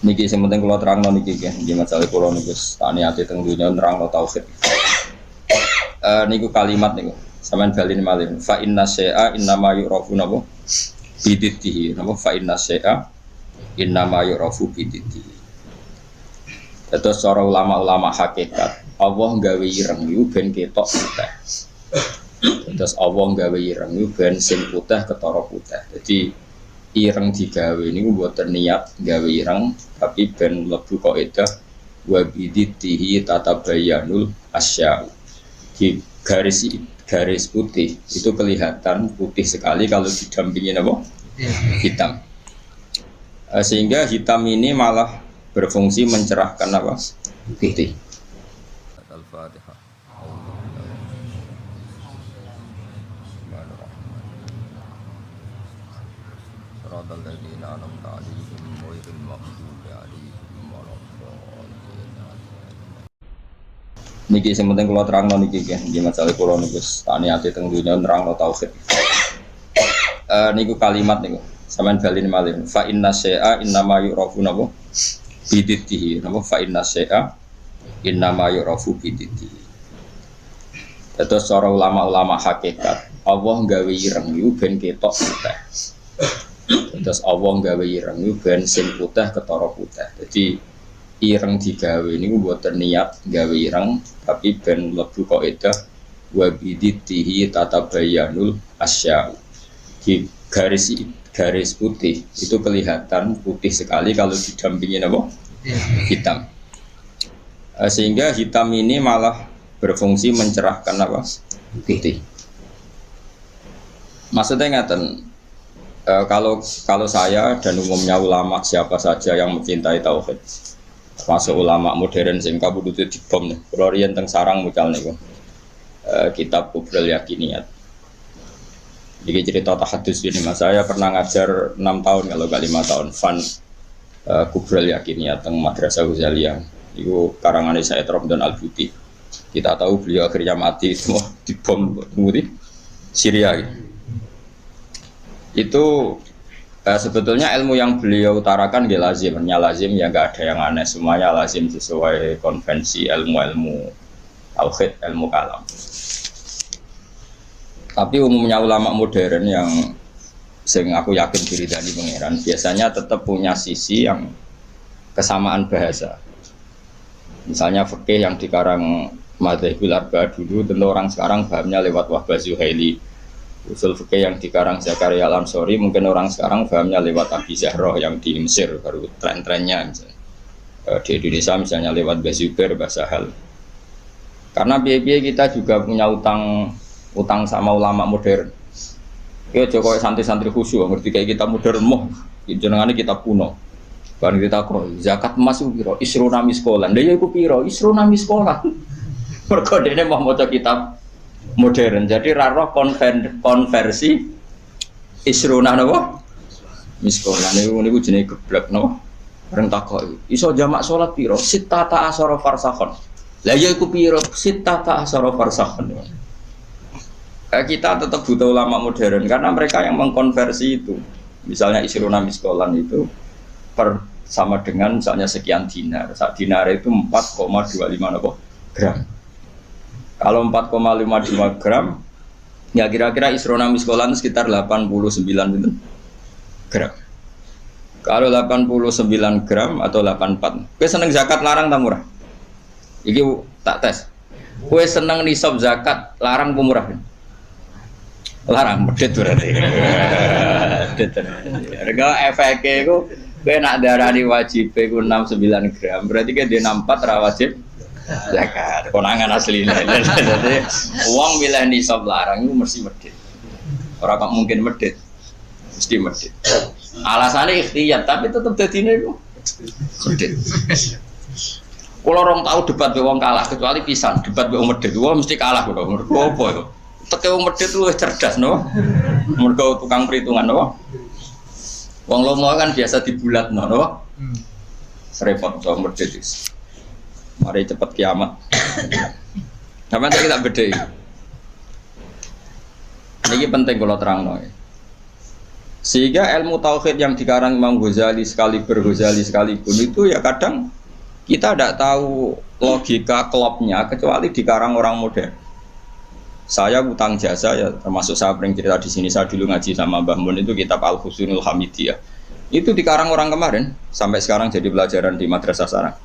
Niki sing penting kula terangno niki nggih masalah kula niku tak niati teng dunya nerangno tauhid. Niku kalimat niku sampean bali malih fa inna syai'a innama yu'rafu napa bididdihi napa fa inna syai'a innama yu'rafu bididdihi. Terus cara ulama-ulama hakikat Allah gawe ireng niku ben ketok putih. Terus Allah gawe ireng niku ben sing putih ketara putih. Jadi ireng digawe niku mboten niat gawe ireng tapi ben mlebu kaidah wa bididdihi tatabayyanul asya'. Di garis putih itu kelihatan putih sekali kalau didampingi apa? Hitam. Sehingga hitam ini malah berfungsi mencerahkan apa? Putih. Al-Fatihah. Shiratal ladzina an'amta 'alaihim ghairil maghdubi 'alaihim waladdallin. Niki sing penting kula terangno niki nggih masalah kula niku tak niati teng dunya nerangno tauhid. Niku kalimat niku sampean bali malih fa inna syai'a innama yu'rafu napa bididdihi napa fa inna syai'a innama yu'rafu bididdihi. Terus cara ulama-ulama hakikat Allah gawe ireng niku ben ketok putih. Terus Allah gawe ireng niku ben sing putih ketara putih. Jadi ireng digawe niku mboten niat gawe ireng tapi ben mlebu kaidah wa bididdihi tatabayyanul asya'. Di garis putih itu kelihatan putih sekali kalau didampingi apa? Hitam. Sehingga hitam ini malah berfungsi mencerahkan apa? Putih. Maksudnya ngaten, kalau saya dan umumnya ulama siapa saja yang mencintai tauhid, termasuk ulama modern sing kabudute dibom nih, kula riyen teng sarang mucal niku. Kitab Kubrul Yakiniyat. Jadi cerita tahadus ini mas, saya pernah ngajar 6 tahun kalau gak 5 tahun fan Kubrul Yakiniyat teng Madrasah Ghazaliyah. Itu karangan Said Ramdan Al-Buti. Kita tahu beliau akhirnya mati semua dibom di Syria. Itu sebetulnya ilmu yang beliau utarakan dia lazim ya nggak ada yang aneh, semuanya lazim sesuai konvensi ilmu tauhid, ilmu kalam. Tapi umumnya ulama modern yang sing aku yakin diridani pangeran biasanya tetap punya sisi yang kesamaan bahasa. Misalnya fikih yang dikarang Madzhabul Arba'ah dulu, tentu orang sekarang pahamnya lewat Wahbah Zuhaili. Usul fikih yang dikarang Zakaria Al-Ansori mungkin orang sekarang pahamnya lewat Abi Zahra yang di Mesir baru tren-trennya misalnya. Di Indonesia misalnya lewat Bazubair, Basahal. Karena biaya kita juga punya utang sama ulama modern. Ya Jokowi santri-santri khusyuk ngerti kayak kita modern moh jenengane kita kuno. Bareng kita kok zakat emas ku piro? Isruna miskolan. Lha ya iku piro? Isruna miskolan. Mergo dene mau maca kitab modern. Jadi ra roh konversi isruna napa? Miskolan niku jenenge geblek napa? Bareng takok iso jamak salat piro? Sittata asyara farsakhon. Lah ya iku piro? Sittata asyara farsakhon. Kita tetap butuh ulama modern karena mereka yang mengkonversi itu. Misalnya isruna miskolan itu sama dengan misalnya sekian dinar. Sak dinar itu 4,25 gram. Kalau 4,55 gram ya kira-kira isruna miskolan sekitar 89 gram. Kalau 89 gram atau 84. Kowe seneng zakat larang ta murah? Iki tak tes. Kowe seneng nisab zakat larang apa murah? Larang medhit berarti. Medhit. Harga efeke iku kowe nak darani wajib iku 69 gram, berarti kan dia 64 ra wajib zakat. Konangan asline. Jadi uang milih nisab larang iku mesti medhit. Ora kok mungkin medhit. Mesti medhit. Alasannya ikhtiyar tapi tetep dadine iku medhit. Kalau orang tahu debat be wong kalah kecuali pisan debat be wong medhit, wong mesti kalah kok. Mergo apa itu? Teke wong medhit luwih cerdas no. Mergo tukang perhitungan no. Wong lomo kan biasa dibulatno no. Serepot wong medhit wis. Mari cepet kiamat. Sampeyan tak kita bedheki. Niki penting kula terangno. Sehingga ilmu tauhid yang dikarang Imam Ghazali sekalipun itu ya kadang kita tidak tahu logika klopnya kecuali dikarang orang modern. Saya utang jasa ya, termasuk saya pernah cerita di sini, saya dulu ngaji sama Mbah Mun itu kitab Al-Husnul Hamidiyah. Itu dikarang orang kemarin sampai sekarang jadi pelajaran di madrasah sarang.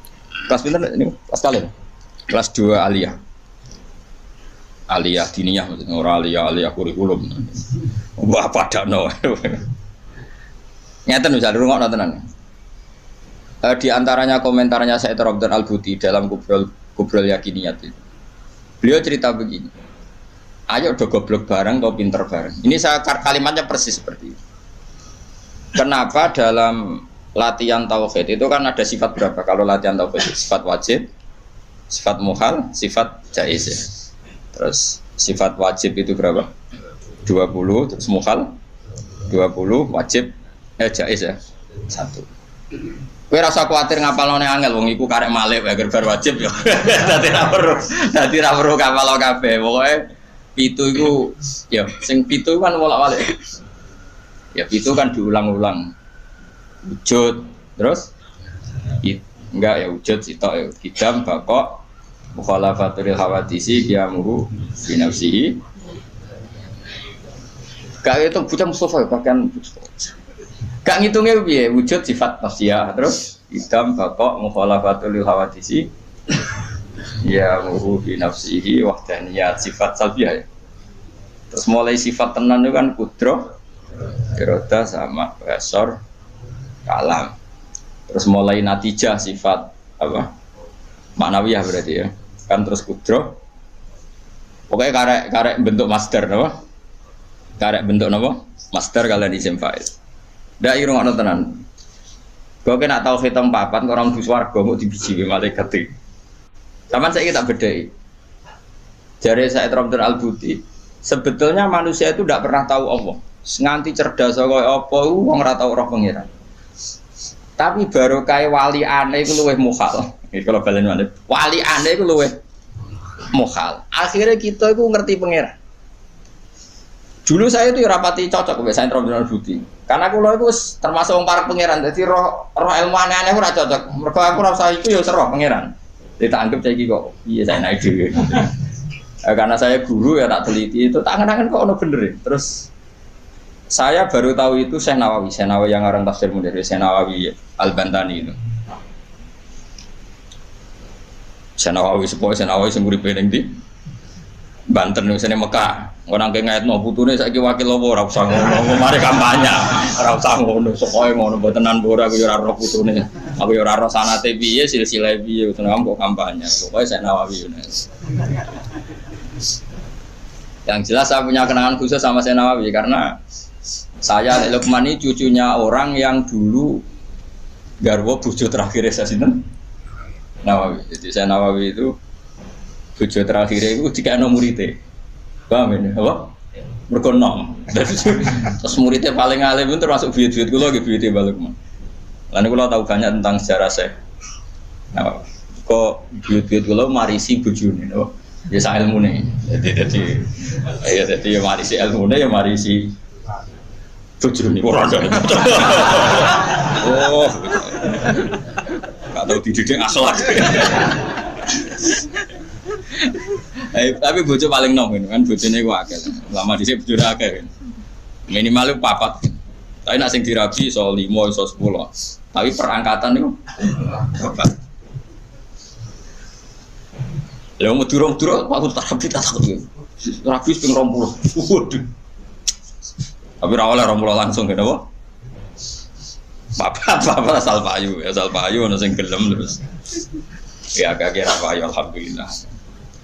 Kelas pinter ini kelas kalian. Kelas 2 aliyah. Aliyah diniyah maksudnya orang aliyah kurikulum. Wah padano. Ngeten bisa dirungokno tenan. Di antaranya komentarnya Said Robdan Al-Buti dalam Kubrul Yakiniyat itu. Beliau cerita begini. Ayo do goblok bareng atau pinter bareng. Ini saya kalimatnya persis seperti itu. Kenapa dalam latihan tauhid itu kan ada sifat berapa? Kalau latihan tauhid sifat wajib, sifat muhal, sifat jaiz ya. Terus sifat wajib itu berapa? 20, terus muhal 20, wajib jaiz ya. 1. Kowe rasa kuwatir ngapalone angel wong iku karek malih wae gerbar wajib ya. Dadi ra perlu kapal kabeh. Pokoke pitu iku ya sing pitu kan bolak-balik. Ya pitu kan diulang-ulang. Wujud, terus enggak ya wujud sitok ya kidam bakok mukhalafatul hawadisi qiyamuhu fi nafsihi. Kayak itu bocah Mustafa pakaian gak ngitungnya piye wujud sifat nafsiyah terus kidam bakok mukhalafatul hawadisi ya muhu fi nafsihi wahdaniyat sifat salbiyah ya. Terus mulai sifat tenan itu kan kudroh, iroda sama basor, kalam. Terus mulai natijah sifat apa? Ma'nawiyah berarti ya. Kan terus kudroh. Pokoknya karek bentuk master napa? Karek bentuk napa? Master kalian isim fa'il. Ndak irungokno tenan. Kok kena tau hitung papat orang di swarga mau dibiji malaikat iki. Saman saiki tak bedheki. Jare Said Robdan Al-Buti, sebetulnya manusia itu tidak pernah tahu Allah. Nganti cerdas kaya apa wong ora tau roh pengiran. Tapi baru kae wali aneh iku luwih mukhal. Iki kalau balen maneh. Wali aneh iku luwih mukhal. Akhirnya kita iku ngerti pengiran. Dulu saya itu rapati cocok mbek Said Robdan Al-Buti. Karena kula iku termasuk wong parek pengiran. Dadi roh ilmu aneh-aneh ora cocok. Mergo aku rasa iku ya roh pengiran. Ditanggep saiki kok piye saya naik dhewe. Karena saya guru ya tak teliti itu tangan-tangan kok ono bener ya. Terus saya baru tahu itu Syekh Nawawi yang ngarang tafsir Munir, Syekh Nawawi Al-Bantani itu. Syekh Nawawi sing uripe ning ndi? Banten sing Mekah. Orang ke ngaitno putune saiki wakil apa ora usah ngono, mari kampanye. Ora usah ngono, sokoe ngono mbotenan ora aku ya ora roh putune. Aku ya ora roh sanate piye, silsilah piye, tenan kok kampanye. Pokoke Syekh Nawawi ngono. Yang jelas saya punya kenangan khusus sama Syekh Nawawi karena saya Lukman ini cucunya orang yang dulu garwa bojo terakhir saya sinten Nawawi. Jadi Syekh Nawawi itu bojo terakhir itu jika ana murite. Paham ini, apa? Mergo nom. Terus muridnya paling alim itu termasuk buyut-buyut kula nggih buyute Mbah Lukman. Lan kula tahu banyak tentang sejarah Syekh. Nah, kok buyut-buyut kula marisi bojone, apa? Ya sak ilmune. Jadi ya marisi ilmune ya marisi bojone ora ada. Oh. Gak tahu dididik akhlak. Tapi bojo paling nom kan bojone ku akeh. Lama dhisik bojone akeh. Minimal 4. Tapi nek sing dirabi iso 5 iso 10. Tapi perangkatan niku 4. Lha meduro-meduro aku terapi tak takut. Terapi ping 20. Waduh. Tapi ora oleh 20 langsung kene apa? Bapak asal payu ana sing gelem terus. Ya agak kira payu alhamdulillah.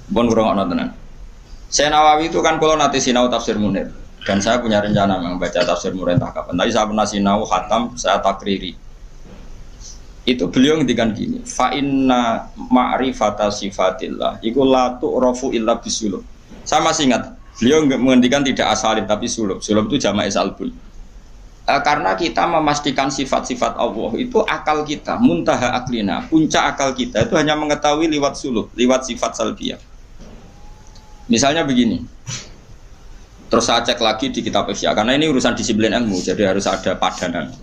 Bon ngrungokno tenan. Syekh Nawawi itu kan kalau nanti sinau tafsir Munir dan saya punya rencana membaca tafsir Munir entah kapan. Tadi saya pernah sinau khatam, saya takriri. Itu beliau ngendikan gini, fa inna ma'rifata sifatillah iku la tu'rafu illa bisulub. Saya masih ingat, beliau mengendikan tidak asalib tapi sulub. Sulub itu jama'i salbun. Karena kita memastikan sifat-sifat Allah itu akal kita, muntaha aklina, puncak akal kita itu hanya mengetahui lewat sulub, lewat sifat salbiyah. Misalnya begini, Terus saya cek lagi di kitab Ihya karena ini urusan disiplin ilmu, jadi harus ada padanan.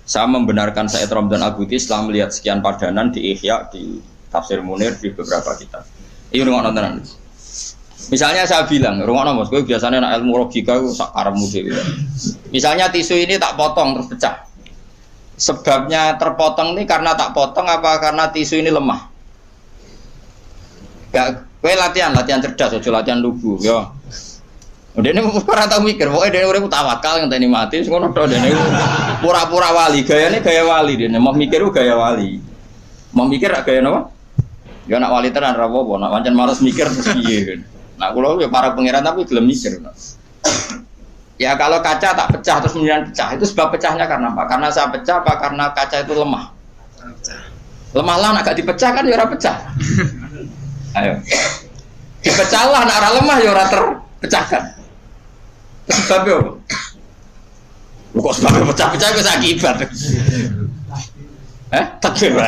Saya membenarkan Said Ramdan Al-Buti setelah melihat sekian padanan di Ihya, di Tafsir Munir, di beberapa kitab. Ini rumah nontonan. Misalnya saya bilang, rumah nonton, gue biasanya anak ilmu logika gue sakarmu deh. Misalnya tisu ini tak potong terus pecah. Sebabnya terpotong ini karena tak potong apa karena tisu ini lemah? Ya, gue latihan cerdas, aja latihan lugu, ya. Udah ini pernah tahu mikir, pokoknya dia udah tawakal yang tadi mati, sekolah udah dia pura-pura wali, gayanya gaya wali dia, mau mikir gaya wali, mau mikir gaya apa? Ya nak wali tenan rawopo, nak wancen malas mikir terus piye. Nah kalau ya para pangeran tapi belum mikir. Ya kalau kaca tak pecah terus kemudian pecah, itu sebab pecahnya karena apa? Karena saya pecah apa karena kaca itu lemah? Lemah lah, agak dipecah kan ya ora pecah. Ayo, dipecah lah, nak ora lemah ya ora terpecahkan. Sebabnya apa? Kok sebabnya pecah-pecah itu akibat. Takbir.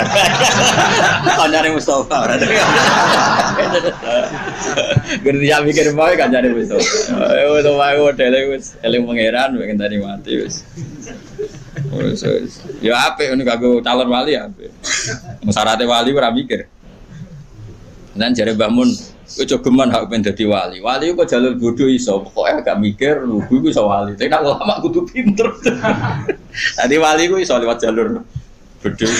Kancane Mustafa. Gerti ya mikir bae kancane Mustafa. Wis wae modele wis eling pangeran pengen tadi mati wis. Wis. Ya apik ngono kanggo calon wali apik. Syaratnya wali ora mikir. Dan jare Mbah Mun, kowe aja geman hak pengen dadi wali. Wali kok jalur bodoh iso, pokoke gak mikir lugu iku iso wali. Tapi nek ulama kudu pinter. Tadi wali ku iso lewat jalur bodoh.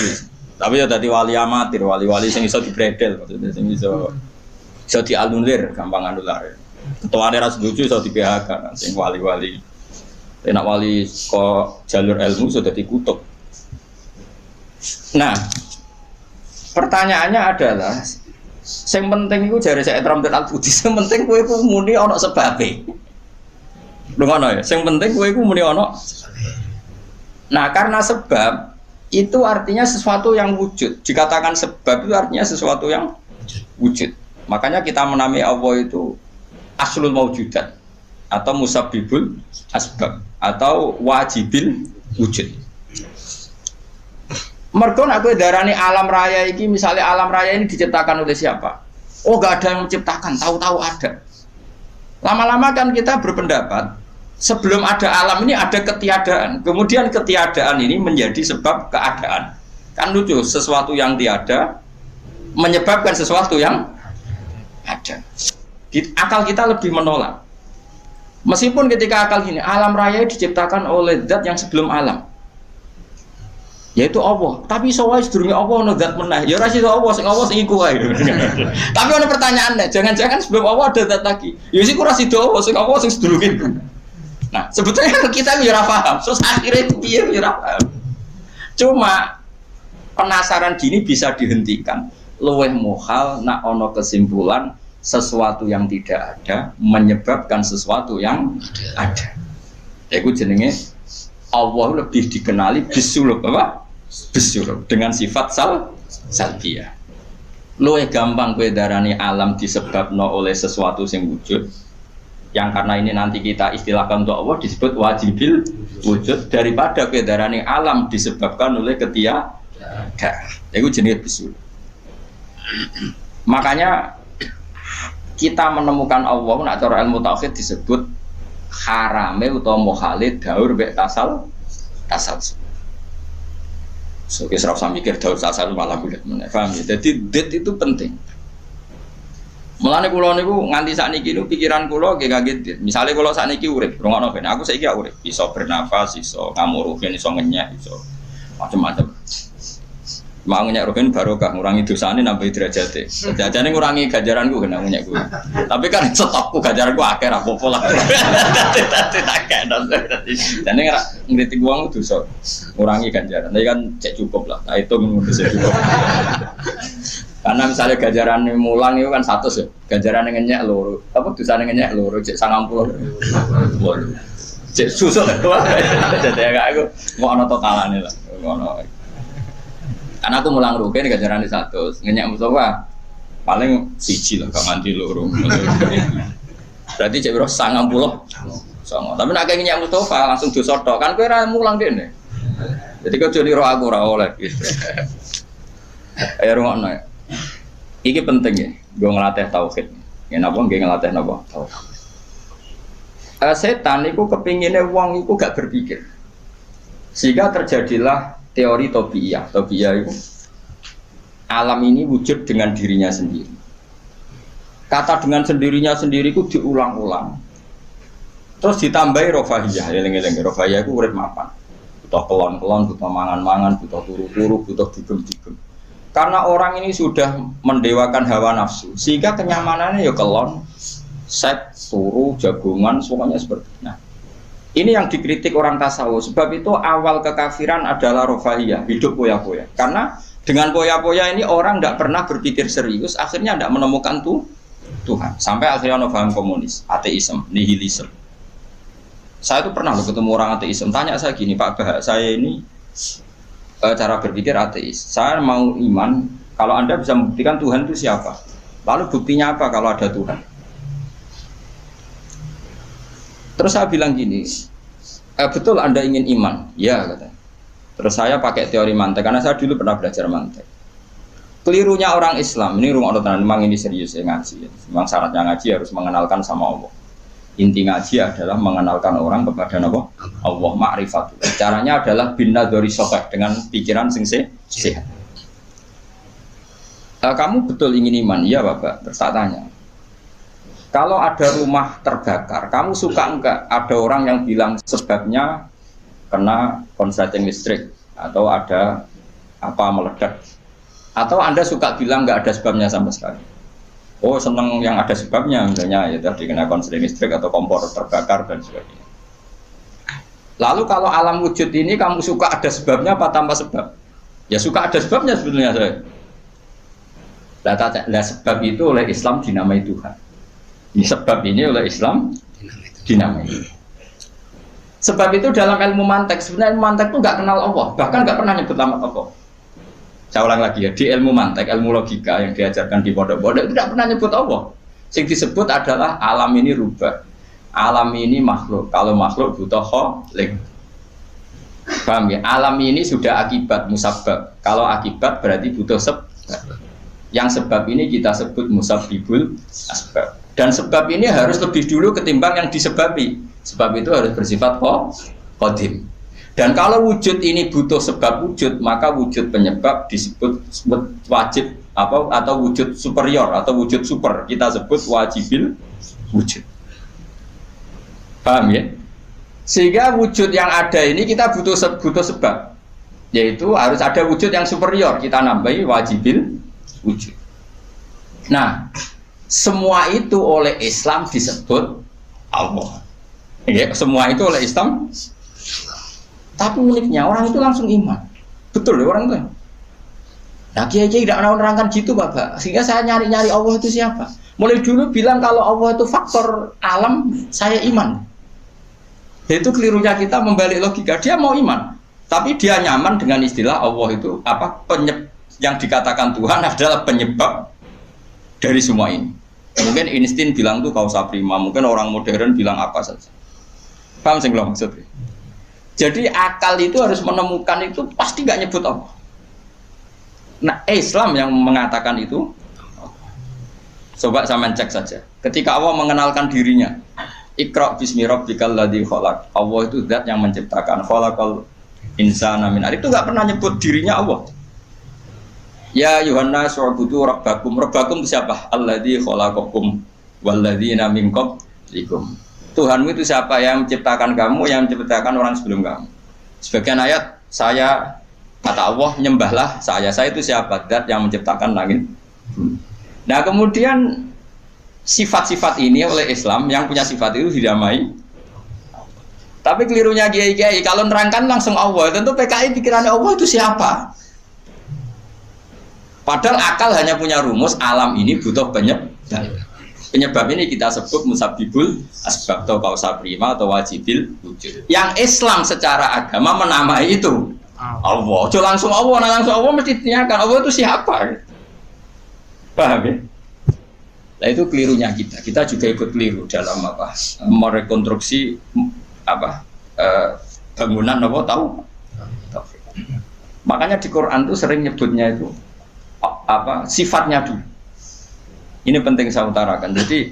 Tapi ya dadi wali amatir, wali-wali sing iso dibredel, maksudnya sing iso dianulir, gampang anulir. Ketuane ra setuju iso di PHK, sing wali-wali. Nek wali kok jalur ilmu sudah dikutuk. Nah, pertanyaannya adalah sing penting iku jare Said Ramdan Al-Buti, sing penting kowe iku muni ana sebabe. Lho ngono ya, sing penting kowe iku muni ana. Nah, karena sebab itu artinya sesuatu yang wujud. Dikatakan sebab itu artinya sesuatu yang wujud. Makanya kita menamai Allah itu aslul maujudat atau musabbibul asbab atau wajibil wujud. Mergo nek kowe darani alam raya iki, misalnya alam raya ini diciptakan oleh siapa? Oh, gak ada yang menciptakan, tahu-tahu ada. Lama-lama kan kita berpendapat sebelum ada alam ini ada ketiadaan. Kemudian ketiadaan ini menjadi sebab keadaan. Kan lucu, sesuatu yang tiada menyebabkan sesuatu yang ada. Akal kita lebih menolak. Meskipun ketika akal gini, alam raya diciptakan oleh zat yang sebelum alam, yaitu Allah. Tapi soalnya sedurunge Allah ono zat meneh. Ya ora sida Allah sing iku wae. Tapi ono pertanyaannya, jangan-jangan sebelum Allah ada zat lagi. Ya sik ora sida Allah sing sedurunge iku. Nah, sebetulnya kita ya ora paham. Terus akhirnya itu piye ya ora paham. Cuma penasaran gini bisa dihentikan. Luweh muhal nak ono kesimpulan sesuatu yang tidak ada menyebabkan sesuatu yang ada. Iku jenenge Allah lebih dikenali bisulub apa? Bisulub dengan sifat salbiyah. Luwih gampang kowe darani alam disebabno oleh sesuatu yang wujud. Yang karena ini nanti kita istilahkan untuk Allah disebut wajibil wujud daripada kowe darani alam disebabkan oleh ketiadaan. Iku jenenge bisulub. Makanya kita menemukan Allah nak cara ilmu tauhid disebut harame utawa muhalid daur mek tasal. So kita serap mikir daur tasal malah bulat meneh. Paham ya? Jadi det itu penting. Mulane kula niku nganti sakniki niku pikiran kula nggih kaget. Misale kula sakniki urip, rungokno ben aku saiki urip, iso bernafas, iso ngamuruhin, iso ngenyek, iso macam-macam. Mau ngenyek rohen barokah ngurangi dosane nambah derajate. Jajane ngurangi ganjaranku kena ngenyek kuwi. Tapi kan stokku ganjaranku akeh ra apa-apa lah. Dadi tak kena. Jane ora ngritik wong dosa. Ngurangi ganjaran. Tapi kan cek cukup lah. Nah itu ngono sih cukup. Karena misalnya ganjaran mulang itu kan 100 ya. Ganjaran ngenyek loro. Apa dosane ngenyek loro cek 90. Cek susuk to. Dadi aku mau ana totalane lah. Ngono. Karena aku mulang rugen ganjaran di 100, ngenyek Mustafa paling siji lah, gak nganti loro. Berarti cek biro 90 sama. Tapi nak ngenyek Mustafa langsung dosa tok, kan kowe ora mulang dene. Jadi kau jadi roh aku ora oleh. Ayo rungokno. Iki penting ya, gue ngelatih tauhid. Ya napa nggih ngelatih napa? Tauhid. Setan itu kepinginnya wong itu gak berpikir, sehingga terjadilah teori tobiyah. Tobiyah itu alam ini wujud dengan dirinya sendiri. Kata dengan sendirinya sendiri itu diulang-ulang. Terus ditambahi rofahiyah, eling-eling rofahiyah itu urip mapan. Butuh kelon-kelon, butuh mangan-mangan, butuh turu-turu, butuh digem-digem. Karena orang ini sudah mendewakan hawa nafsu, sehingga kenyamanannya ya kelon, seks, turu, jagungan, semuanya seperti itu. Nah, ini yang dikritik orang tasawuf. Sebab itu awal kekafiran adalah rofahiyah, hidup poya-poya. Karena dengan poya-poya ini orang tidak pernah berpikir serius, akhirnya tidak menemukan Tuhan. Sampai akhirnya ono paham komunis, ateisme, nihilisme. Saya itu pernah ketemu orang ateisme, tanya saya gini, Pak Bah, saya ini cara berpikir ateis. Saya mau iman, kalau Anda bisa membuktikan Tuhan itu siapa? Lalu buktinya apa kalau ada Tuhan? Terus saya bilang gini, betul Anda ingin iman? Ya, kata. Terus saya pakai teori mantek, karena saya dulu pernah belajar mantek. Kelirunya orang Islam, ini rumah Allah, memang ini serius ya ngaji. Memang syaratnya ngaji harus mengenalkan sama Allah. Inti ngaji adalah mengenalkan orang kepada Allah, ma'rifatul. Caranya adalah bin nadhari sahih, dengan pikiran sing sehat. Kamu betul ingin iman? Iya Bapak. Terus tak tanya, kalau ada rumah terbakar, kamu suka enggak ada orang yang bilang sebabnya kena konsleting listrik atau ada apa meledak? Atau Anda suka bilang enggak ada sebabnya sama sekali? Oh seneng yang ada sebabnya, misalnya ya tadi kena konsleting listrik atau kompor terbakar dan sebagainya. Lalu kalau alam wujud ini kamu suka ada sebabnya apa tanpa sebab? Ya suka ada sebabnya sebetulnya saya. Nah, sebab itu oleh Islam dinamai Tuhan. Ini sebab ini oleh Islam dinamai. Sebab itu dalam ilmu mantek, sebenarnya ilmu mantek itu nggak kenal Allah, bahkan nggak pernah nyebut nama Allah. Saya ulang lagi ya, di ilmu mantek, ilmu logika yang diajarkan di pondok-pondok itu tidak pernah nyebut Allah. Yang disebut adalah alam ini rubah, alam ini makhluk. Kalau makhluk butuh kholik. Paham ya? Alam ini sudah akibat musabab. Kalau akibat berarti butuh sebab. Yang sebab ini kita sebut musabbibul asbab. Dan sebab ini harus lebih dulu ketimbang yang disebabi. Sebab itu harus bersifat qadim. Dan kalau wujud ini butuh sebab wujud, maka wujud penyebab disebut wajib atau wujud superior atau wujud super. Kita sebut wajibil wujud. Paham ya? Sehingga wujud yang ada ini kita butuh sebab. Yaitu harus ada wujud yang superior, kita nambahi wajibil wujud. Nah, semua itu oleh Islam disebut Allah. Ya, semua itu oleh Islam. Tapi uniknya orang itu langsung iman. Betul ya orang itu. Nah, kiai-kiai tidak menerangkan gitu, Bapak. Sehingga saya nyari-nyari Allah itu siapa. Mulai dulu bilang kalau Allah itu faktor alam, saya iman. Itu kelirunya kita membalik logika. Dia mau iman, tapi dia nyaman dengan istilah Allah itu apa? Yang dikatakan Tuhan adalah penyebab dari semua ini. Mungkin Einstein bilang itu kausa prima, mungkin orang modern bilang apa saja. Paham sih belum maksudnya? Jadi akal itu harus menemukan itu pasti nggak nyebut Allah. Nah Islam yang mengatakan itu, coba sama cek saja. Ketika Allah mengenalkan dirinya, Iqra bismi rabbikal ladzi khalaq. Allah itu zat yang menciptakan. Khalaqal insana min 'alaq. Itu nggak pernah nyebut dirinya Allah. Ya Yohanes wa'budu rabbakum. Rabbakum itu siapa? Alladzi khalaqakum walladzina min qablikum. Tuhanmu itu siapa? Yang menciptakan kamu, yang menciptakan orang sebelum kamu. Sebagian ayat, saya kata Allah, nyembahlah saya. Saya itu siapa? Zat yang menciptakan langit. Nah kemudian sifat-sifat ini oleh Islam, yang punya sifat itu didamai. Tapi kelirunya kiai-kiai, kalau nerangkan langsung Allah, tentu PKI pikirannya Allah itu siapa? Padahal akal hanya punya rumus, alam ini butuh penyebab. Penyebab ini kita sebut musabbibul asbab atau kausa prima atau wajibil wujud. Yang Islam secara agama menamai itu Allah. Jo langsung Allah, langsung Allah mesti ditanyakan Allah itu siapa? Paham ya? Nah itu kelirunya kita. Kita juga ikut keliru dalam apa? Merekonstruksi apa? Bangunan apa tahu? Makanya di Quran itu sering nyebutnya itu apa? Sifatnya dulu. Ini penting saya utarakan. Jadi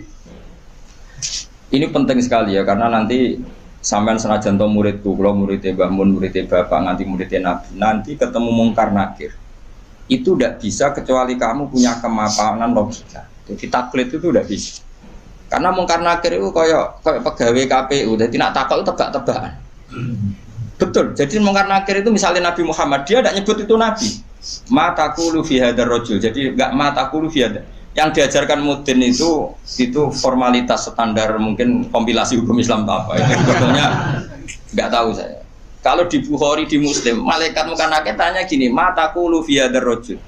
Ini penting sekali ya, karena nanti sampean senajan to muridku, kalau muridnya Mbah Mun, muridnya Bapak, nganti muridnya Nabi, nanti ketemu mungkar nakir. Itu tidak bisa kecuali kamu punya kemapanan logika. Jadi taklid itu tidak bisa. Karena mungkar nakir itu kayak pegawai KPU, jadi nak takut itu tebak-tebakan. Betul. Jadi mungkar nakir itu misalnya Nabi Muhammad, dia tidak nyebut itu Nabi. Ma taqulu fi hadzal rajul. Jadi enggak ma taqulu fi hadzal. Yang diajarkan Mudin itu formalitas standar mungkin kompilasi hukum Islam apa. Itu sebetulnya enggak tahu saya. Kalau di Bukhari di Muslim, malaikat mungkar nakir tanya gini, ma taqulu fi hadzal rajul.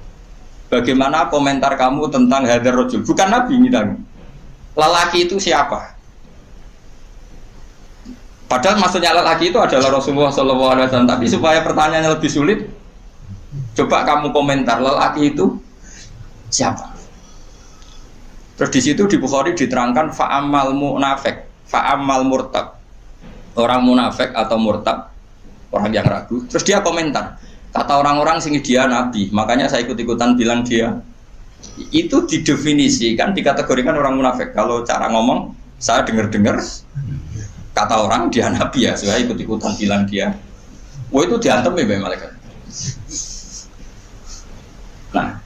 Bagaimana komentar kamu tentang hadzal rajul? Bukan Nabi ngitang. Lelaki itu siapa? Padahal maksudnya lelaki itu adalah Rasulullah SAW. Tapi supaya pertanyaannya lebih sulit, coba kamu komentar lelaki itu siapa? Terus di situ di Bukhari diterangkan fa'amal munafik, fa'amal murtab. Orang munafik atau murtab, orang yang ragu. Terus dia komentar, kata orang-orang sini dia nabi, makanya saya ikut-ikutan bilang dia. Itu didefinisikan, dikategorikan orang munafik. Kalau cara ngomong, saya dengar-dengar kata orang dia nabi ya, saya ikut-ikutan bilang dia. Wah itu diantem ya malaikat. Nah,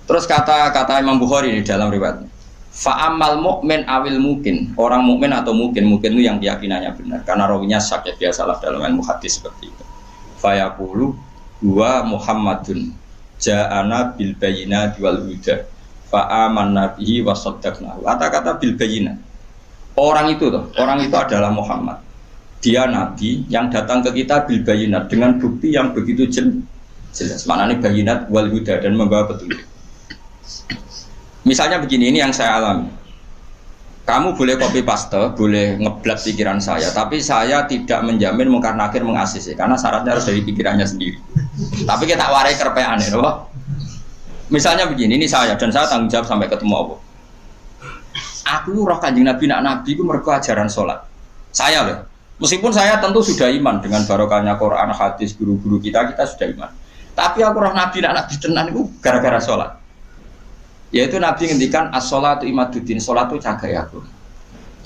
terus kata Imam Bukhari ini dalam riwayat, fa'amal mu'min awil mungkin, orang mukmin atau mungkin itu yang keyakinannya benar, karena rawinya syak ya biasalah dalam ilmu hadis seperti itu. Fayaqulu huwa Muhammadun ja'ana bil bayyinati wal huda fa'amanna bihi wa saddaqnahu. Kata-kata bil bayyinat. Orang itu adalah Muhammad. Dia nabi yang datang ke kita bil bayyinat dengan bukti yang begitu jelas. Maknanya bayyinat wal huda dan membawa petunjuk. Misalnya begini, ini yang saya alami. Kamu boleh copy paste, boleh ngeblak pikiran saya, tapi saya tidak menjamin mungkar nakir mengasisi, karena syaratnya harus dari pikirannya sendiri. Tapi kita warai kerpean ya, loh. Misalnya begini, ini saya dan saya tanggung jawab sampai ketemu Allah. Aku roh Kanjeng Nabi, nak Nabi itu mergo ajaran sholat. Saya loh, meskipun saya tentu sudah iman dengan barokahnya Quran, hadis, guru-guru kita sudah iman. Tapi aku roh Nabi, nak Nabi tenan itu gara-gara sholat. Yaitu Nabi ngendikan as-sholatu imaduddin, sholat itu cagai aku.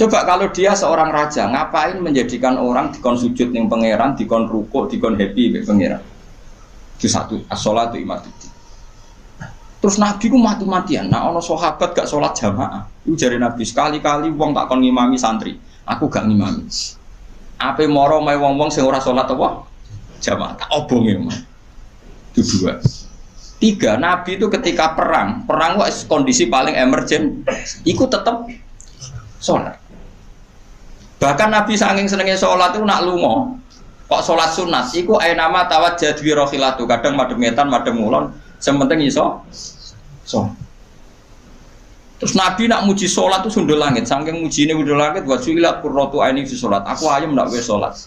Coba kalau dia seorang raja, ngapain menjadikan orang dikon sujud ning pangeran, dikon rukuk, dikon happy mbek pangeran. Itu satu, as-sholatu imaduddin. Terus Nabi ku mati-matian, nah ono sahabat gak sholat jamaah. Itu jare Nabi sekali-kali wong tak kon ngimami santri, aku gak ngimami. Ape moro mae wong-wong sing ora sholat apa? Jamaah, tak obonge. Itu dua. Tiga, Nabi itu ketika perang kondisi paling emergen, ikut tetap sholat. Bahkan Nabi saking senengnya sholat itu nak lungo, kok sholat sunat, iku nama tawat jadwi rohilatu, kadang madem ngetan, madem ngulon, sementing iso sholat. Terus Nabi nak muji sholat itu sundul langit, saking muji ini sundul langit, buat suilat kurrotu aini fi sholat, aku ayam nak we sholat.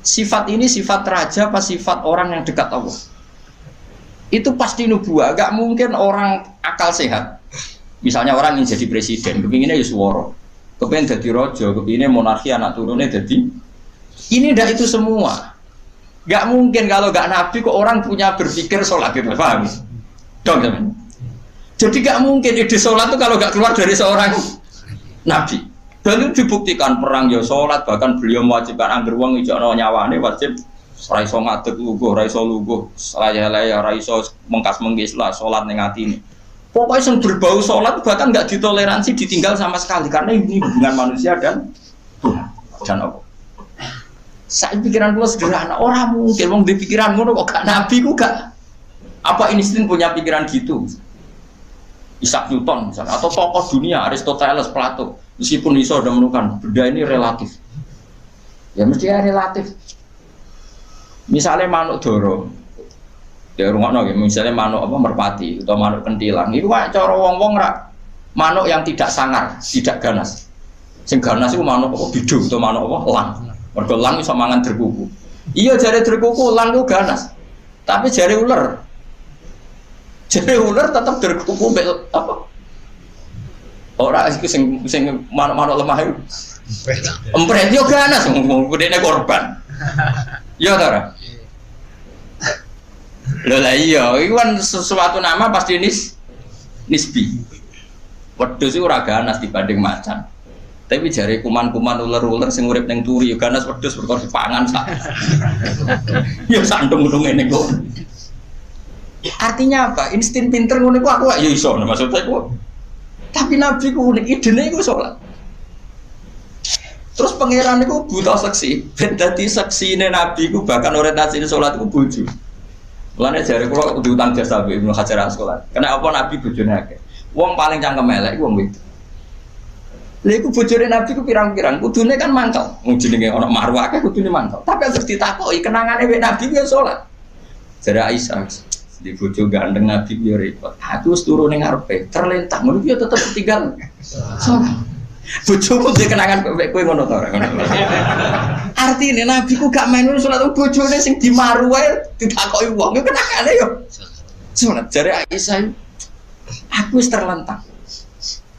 Sifat ini sifat raja apa sifat orang yang dekat Allah? Itu pasti nubuah, gak mungkin orang akal sehat. Misalnya orang ingin jadi presiden, kepinginnya Yusworo, kepingin jadi rojo, kepinginnya monarki anak turunnya jadi. Ini ndak itu semua. Gak mungkin kalau gak nabi kok orang punya berpikir sholat itu, paham? Dong teman. Jadi gak mungkin ide sholat itu kalau gak keluar dari seorang nabi. Dan itu dibuktikan perang ya sholat, bahkan beliau mewajibkan angger wong ijono nyawane wajib. Raiso ngadeg luguh, raiso luguh, selaya-laya, raiso mengkas-mengkis lah, sholat ning atine. Pokoknya yang berbau sholat bahkan nggak ditoleransi ditinggal sama sekali karena ini hubungan manusia dan Tuhan dan Allah. Saya pikiran gue sederhana, orang mungkin wong di pikiran ngono kok gak nabi ku gak. Apa Einstein punya pikiran gitu? Isaac Newton misalnya, atau tokoh dunia Aristoteles, Plato, meskipun iso udah menemukan benda ini relatif. Ya mesti ya relatif. Misalnya manuk doro, ya rumah no, misalnya manuk apa merpati atau manuk kentilang, itu kan cara wong-wong rak manuk yang tidak sangar, tidak ganas. Sing ganas itu manuk apa bidung atau manuk apa lang. Mergo lang iso mangan derkuku. Iya jare derkuku lang itu ganas, tapi jare ular tetap derkuku apa? Orang itu sing manuk lemah itu. Empret yo ganas, gedene korban. Ya tara. Lho lah iya, itu kan sesuatu nama pasti nisbi. Wedhus itu ora ganas dibanding macan. Tapi jari kuman-kuman ular-ular sing urip ning turi yo ganas wedhus perkara dipangan sak. Ya sandung-sandung ngene kok. Artinya apa? Insting pinter ngono iku aku ya iso maksudnya iku. Tapi Nabi ku unik idene iku salat. Terus pangeran iku buta seksi, ben dadi seksine Nabi ku bahkan orientasine salat iku bojo. Mulane jare kula kudu utang jasa Ibnu Hajar Asqalani. Kena apa Nabi bojone akeh. Wong paling cangkem elek wong wedok. Lha iku bojone Nabi ku pirang-pirang, kudune kan mangkel. Wong jenenge ana marwah akeh kudune mangkel. Tapi harus ditakoki kenangane wek Nabi ku salat. Jare Aisyah, di bojo gandeng Nabi yo repot. Aku wis turu ning ngarepe, terlentang ngono yo tetep tinggal. Salat. Bojomu dhe kenangan kowe ngono to ora ngono. Artine Nabi ku gak main salat bojone sing dimaru wae ditakoki wong yo kenangane yo. Salat jare Aisyah, aku wis terlentang.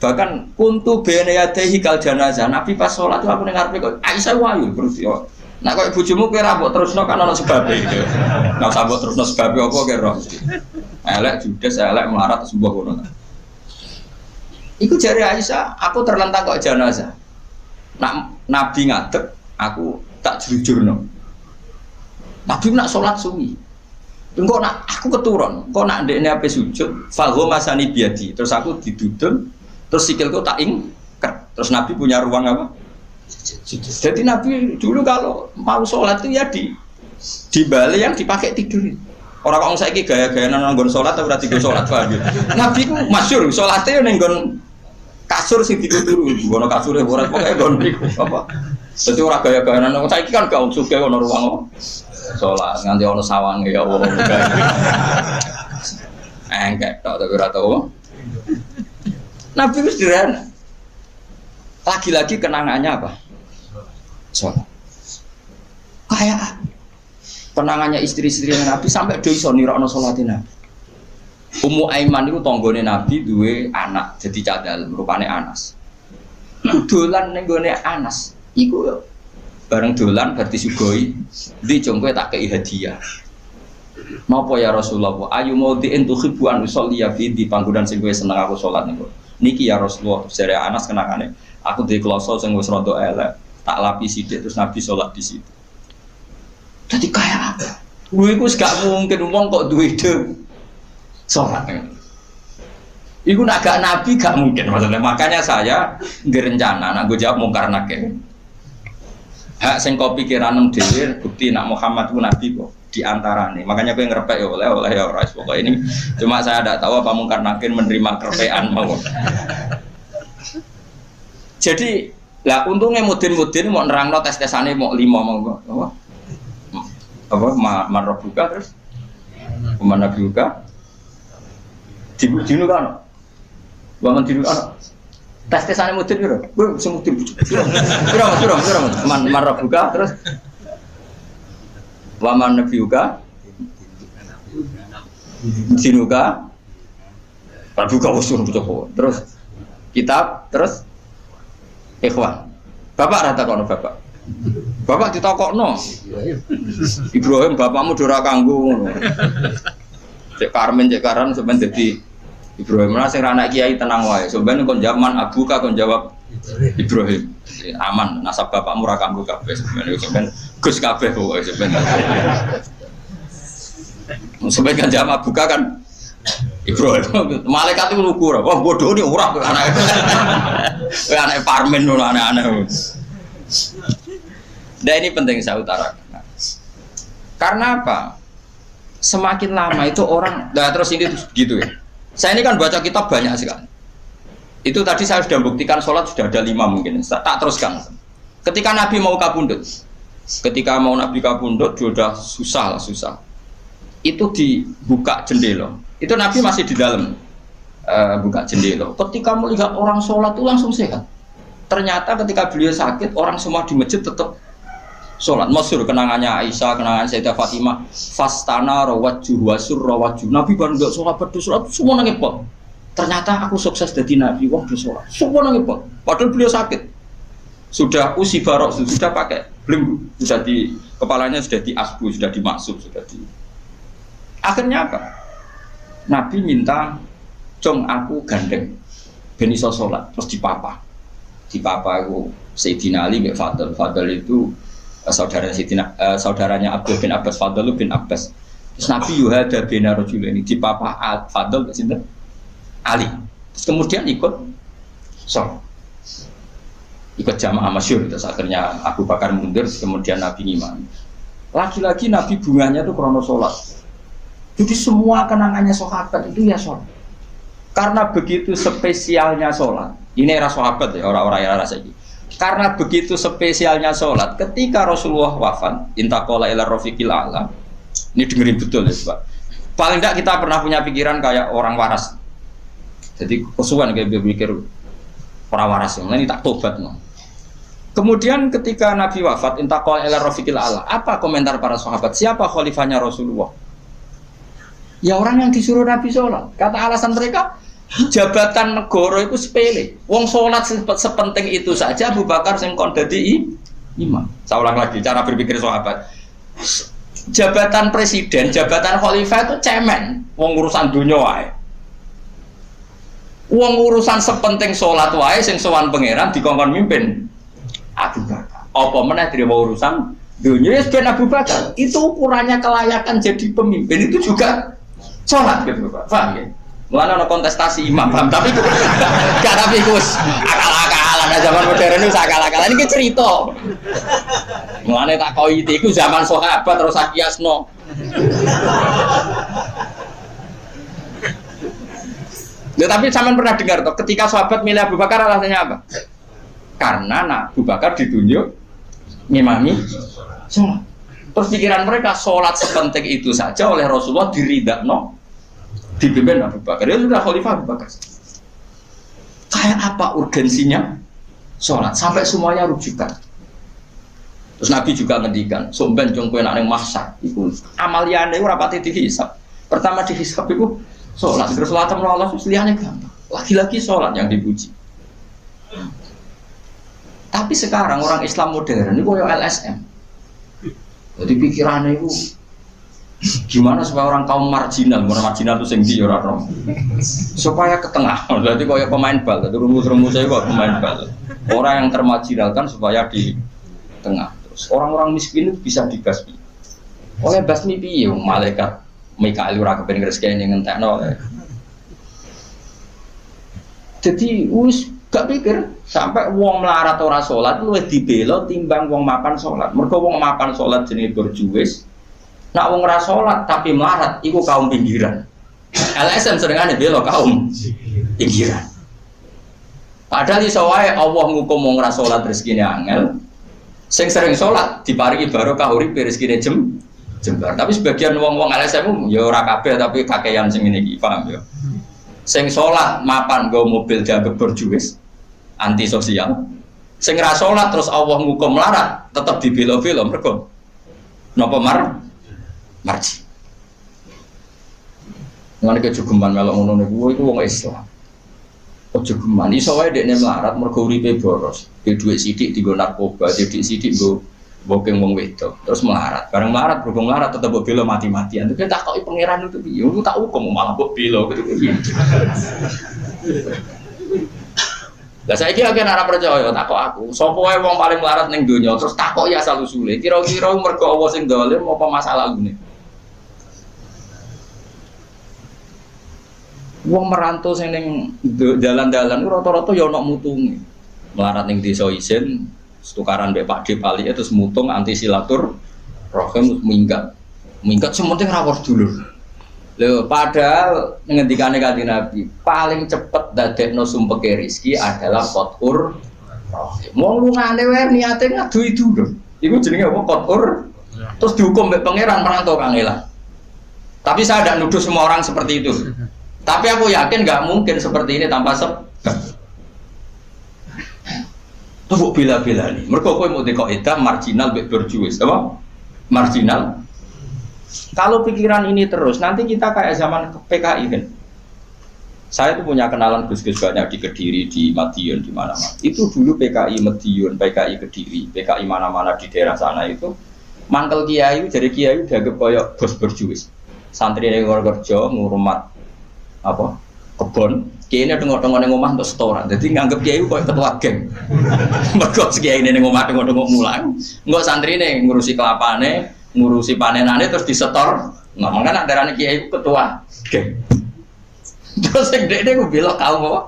Bahkan kuntu bene yadehi kal janazah. Nabi pas salat aku ning ngarepe kok Aisyah wayu terus yo. Nek koyo bojomu kowe ra mbok terusno kan ana sebabe gitu. Nek sambok terusno sebabe apa kowe roh. Elek judes elek melarat sebuah ngono. Iku jare Aisyah, aku terlentang kok janazah. Nak Nabi ngadeg, aku tak jujurno. Nabi nak salat suwi. Engko nak aku keturun, kok nak ndekne ape sujud, fago masani biadi. Terus aku didudung, terus sikilku tak ingker. Terus Nabi punya ruang apa? Jadi Nabi dulu kalau mau sholat itu ya di balik yang dipakai tidur. Orang orang saya gaya-gaya nanggon sholat atau berarti gue sholat pagi. Nabi ku masyhur sholatnya nenggon kasur sing dituturu, gono kasur yang borat pokoknya gono apa. Jadi orang gaya-gaya nanggon saya kan gak usuk kayak gono ruang sholat nganti ono sawang ya Allah. Engkek tak tapi rata apa. Nabi itu sederhana. Lagi-lagi kenangannya apa? Sholat. Kayak kenangannya istri-istri Nabi sampai do iso nirakno salate Nabi. Ummu Aiman itu tanggane Nabi duwe anak jadi cadal rupane Anas. Dolan ning gone Anas. Iku bareng dolan berarti sugoi ndi jongkoe tak kei hadiah. Napa ya Rasulullah? Ayu maudhi'in tuhibbu an usolli fi di panggonan sing kowe seneng aku salat niku. Niki ya Rasulullah, jare Anas kenangane. Aku duwe kloso sing wis rada elek, tak lapi sithik terus Nabi salat di situ. Jadi kayak apa? Gue itu gak mungkin ngomong kok duwe ide salat. Iku nak gak Nabi gak mungkin maksudnya. Makanya saya direncana nak gue jawab mungkar nakir. Hak sing kau pikiran dhewe bukti nak Muhammad ku Nabi kok di antarane. Makanya gue ngerepek ya oleh ya ora pokok ini. Cuma saya tidak tahu apa mungkar nakir menerima kerepekan mau. Jadi lah untungnya mudin-mudin mau nerangno tes-tesane mau 5 mau apa marah buka terus mana buka dinu kan bangun dinu kan tes-tesane mudin piro gue sing mudin piro marah buka terus waman nabiuka dinuka buka usul terus kitab terus ikhwan bapak rata kono bapak ditakokno Ibrahim bapakmu dora kanggo ngono cek Karmen cek Karan sampeyan dadi Ibrahim lah sing anak kiai tenang wae sampeyan kon zaman abuka kon jawab Ibrahim aman nasab bapakmu ora kanggo kabeh sampeyan Gus kabeh pokoke sampeyan kan jawab abuka kan Ibrahim, malaikat itu lugu, wah bodoh nih orang anak Parmen loh aneh-aneh. Dan ini penting saya utarakan. Karena apa? Semakin lama itu orang, nah terus ini gitu ya. Saya ini kan baca kitab banyak sekali. Itu tadi saya sudah buktikan sholat sudah ada 5 mungkin. Tak teruskan. Ketika Nabi mau kabundut, sudah susah. Itu dibuka jendela. Itu Nabi masih di dalam buka jendela. Ketika melihat orang sholat itu langsung sehat. Ternyata ketika beliau sakit, orang semua di masjid tetap sholat. Masyhur kenangannya Aisyah, kenangan Sayyidah Fatimah. Fastana rawajjuh wasur rawajjuh. Nabi baru nggak sholat berdoa, semua nangis pot. Ternyata aku sukses jadi Nabi, wah bersolat. Semua nangis pot. Padahal beliau sakit. Sudah usi barok, sudah pakai belenggu, sudah di kepalanya sudah di asbu, sudah dimaksud, sudah di. Akhirnya apa? Nabi minta, "Jong aku gandeng ben iso salat," terus dipapa. di papa itu Sayyidina Ali bin Fadl. Fadl itu saudaranya Abdul bin Abbas, Fadl bin Abbas. Terus Nabi yuhada bina rajul ini di papa Fadl sinten Ali. Terus kemudian ikut ikut jamaah masyhur. Terus akhirnya Abu Bakar mundur, kemudian Nabi ngimami. Lagi-lagi Nabi bunganya itu krono sholat. Jadi semua kenangannya sahabat itu ya sholat. Karena begitu spesialnya sholat. Ini era sahabat ya, orang-orang era ini. Karena begitu spesialnya sholat, ketika Rasulullah wafat, intaqala ila rafiqil a'la. Ini dengerin betul ya, Pak. Paling tidak kita pernah punya pikiran kayak orang waras. Jadi kesuwan kayak berpikir orang waras yang ini tak tobat no. Kemudian ketika Nabi wafat, intaqala ila rafiqil a'la. Apa komentar para sahabat? Siapa khalifahnya Rasulullah? Ya orang yang disuruh Nabi sholat. Kata alasan mereka, jabatan negara itu sepele. Wong sholat sepenting itu saja. Abu Bakar sing kon dadi imam. Saya ulang lagi cara berpikir sahabat. Jabatan presiden, jabatan khalifah itu cemen. Wong urusan dunia wae. Wong urusan sepenting sholat wae sing sowan pangeran dikongkon mimpin Abu Bakar. Apa meneh dhewe urusan dunia ben Abu Bakar. Itu ukurannya kelayakan jadi pemimpin itu juga sholat gitu Pak. Paham ya? Mulane ana kontestasi imam, paham? Tapi gak tapi Gus. Akal-akalan zaman modern itu akal-akalan iki cerita. Mulane tak koi iku zaman sahabat terus akiasno. Ya, tapi sampean pernah dengar toh ketika sahabat milih Abu Bakar alasannya apa? Karena Abu Bakar ditunjuk ngimami sholat. Terus pikiran mereka sholat sepenting itu saja oleh Rasulullah diridakno dipimpin Abu Bakar. Dia sudah khalifah Abu Bakar. Kayak apa urgensinya sholat sampai semuanya rujukan. Terus Nabi juga ngendikan, "Somben jong kowe nek ning mahsyar iku amaliyane ora pati dihisab. Pertama dihisab iku sholat, terus sholat sama Allah liyane gampang. Lagi-lagi sholat yang dipuji." Tapi sekarang orang Islam modern itu koyo LSM. Jadi pikirannya itu gimana supaya orang kaum marginal itu sing ndi ora ora. Supaya ke tengah. Berarti koyo pemain bal, itu rumus-rumusnya kok pemain bal. Orang yang termarginalkan supaya di tengah. Terus orang-orang miskin itu bisa dibasmi. Oleh basmi piye malaikat Mikail ora kepen ngresiki ngentekno. Jadi gak pikir sampai wong melarat ora sholat luwih dibela timbang wong mapan sholat. Mergo wong mapan sholat jenenge berjuwis. Nak wong ora sholat tapi melarat iku kaum pinggiran. LSM seringane bela kaum pinggiran. Padahal iso wae Allah ngukum wong ora sholat rezekine angel. Sing sering sholat diparingi barokah urip rezekine jembar. Tapi sebagian wong-wong LSM ya ora kabeh tapi kakean sing ngene iki, paham ya. Sing sholat mapan nggo mobil dianggap berjuwis. Antisosial. Sing ra salat terus Allah ngukum melarat, tetap dibela-bela mergo napa marji. Ngene ke jogeman melok ngono niku iku wong Islam. Ojo geman iso wae dekne melarat mergo uripe boros. Di dhuwit sithik dienggo narkoba, di dhuwit sithik nggo bokeng wong wedok. Terus melarat, bareng melarat berhubung melarat tetep mbok bela mati-matian. Terus tak takoki pangeran itu piye? Yo tak hukum malah mbok bela gitu piye. Lah saiki akeh ora percaya takok aku. Sapa wae wong paling melarat ning donya terus takok ya asal usule. Kira-kira mergo Allah sing dolim apa masalah ngene? Wong merantau sing ning dalan-dalan rata-rata ya ana mutunge. Melarat ning desa isin, tukaran mbek Pak D Pali terus mutung anti silatur rohim minggat. Minggat sementing rawuh dulur. Lho, padahal ngendikane Kanjeng Nabi, paling cepet dadekno sumpeke rezeki adalah qatur rahim. Wong lungane wae niate ngadui dulur. Iku jenenge apa qatur? Terus dihukum mbek pangeran merantau kangelan. Tapi saya tidak nuduh semua orang seperti itu. Tapi aku yakin nggak mungkin seperti ini tanpa sebab. Tuh bila-bila nih. Mereka kowe mau dikoidah marginal mbek berjuwis, apa? Marginal. Kalau pikiran ini terus, nanti kita kayak zaman PKI kan. Saya tuh punya kenalan gus-gus banyak di Kediri, di Madiun, di mana-mana. Itu dulu PKI Madiun, PKI Kediri, PKI mana-mana di daerah sana itu. Mangkel kiai, jadi kiai dianggap kayak bos berjuwis. Santri yang kerja ngurmat apa kebon, kiai ini tengok-tengok neng omah untuk setoran. Jadi nganggep kiai itu kayak ketua geng. Mergo kiai ini neng omah tengok-tengok mulang, nggak santri nih ngurusi kelapane, ngurusi panenane terus disetor. Nggak makanya darahnya kiai itu ketua geng. Terus yang dek gue bilang kau apa?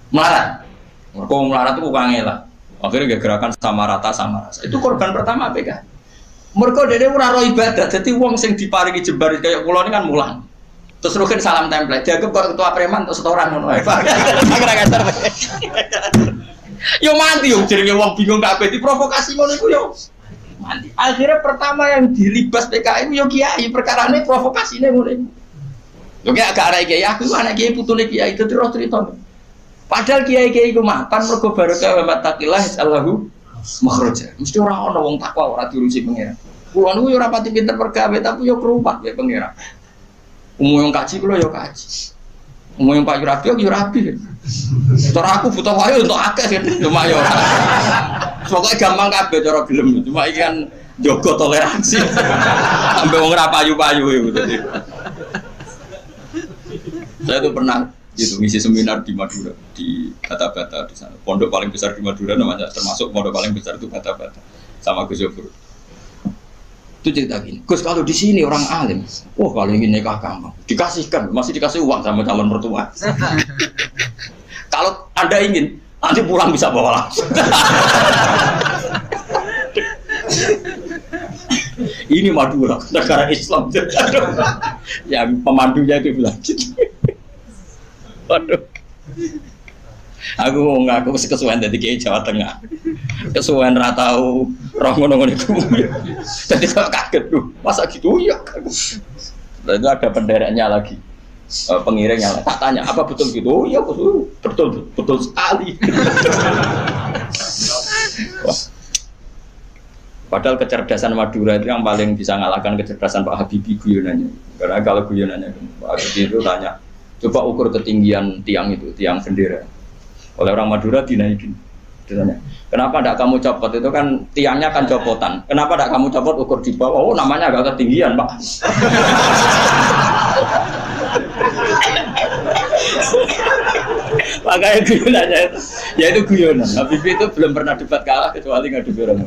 Melarat. Mergo melarat itu bukan lah. Akhirnya gerakan sama rata sama rasa. Itu korban pertama PK. Mergo dek ora ro ibadah. Jadi wong sing diparingi jembar kayak kula ini kan mulang. Terus rugen salam template, dianggap kok ketua preman untuk setoran ngono ae. Yo mati yo jenenge wong bingung kabeh diprovokasi ngono iku yo. Mati. Akhirnya pertama yang dilibas PKI yo kiai, perkarane provokasine ngono iku. Yo gak arek kiai aku anak kiai putune kiai itu terus cerita. Padahal kiai-kiai iku makan mergo barokah wa taqillah Allahu makhraja. Mesti ora ana wong takwa ora diurusi pangeran. Kulo niku yo ora pati pinter pergawe tapi yo kerumat ya pangeran. Umum yang kaji kulo yo kaji. Umum yang Pak Yurabi yo rabi. Cara aku butuh wae untuk akeh kan cuma yo. Pokoke gampang kabeh cara gelem. Cuma iki kan jaga toleransi. Sampai wong ora payu-payu iku tadi. Saya tuh pernah itu ngisi seminar di Madura di Bata-Bata di sana. Pondok paling besar di Madura namanya termasuk pondok paling besar itu Bata-Bata sama Gus Yofur. Itu cerita gini, Gus kalau di sini orang alim, wah kalau ingin nikah gampang, dikasihkan, masih dikasih uang sama calon mertua. Kalau Anda ingin, nanti pulang bisa bawa langsung. Ini Madura, negara Islam. Yang pemandunya itu bilang gitu. Waduh. Aku ngaku kesuwen dadi kiai Jawa Tengah. Kesuwen ra tau roh ngono-ngono iku. Jadi kok kaget tuh. Masa gitu ya. Dan itu ada pendereknya lagi. Pengiringnya tak tanya, apa betul gitu? Oh iya betul, betul sekali. Wah. Padahal kecerdasan Madura itu yang paling bisa ngalahkan kecerdasan Pak Habibie guyonannya. Karena kalau guyonannya Pak Habibie itu tanya, coba ukur ketinggian tiang itu, tiang bendera. Oleh orang Madura dinaikin. Ditanya, kenapa tidak kamu copot? Itu kan tiangnya kan copotan. Kenapa tidak kamu copot ukur di bawah? Oh namanya agak ketinggian Pak. Makanya guyonannya itu, ya itu guyonan. Habibie itu belum pernah debat kalah kecuali ngadu orang.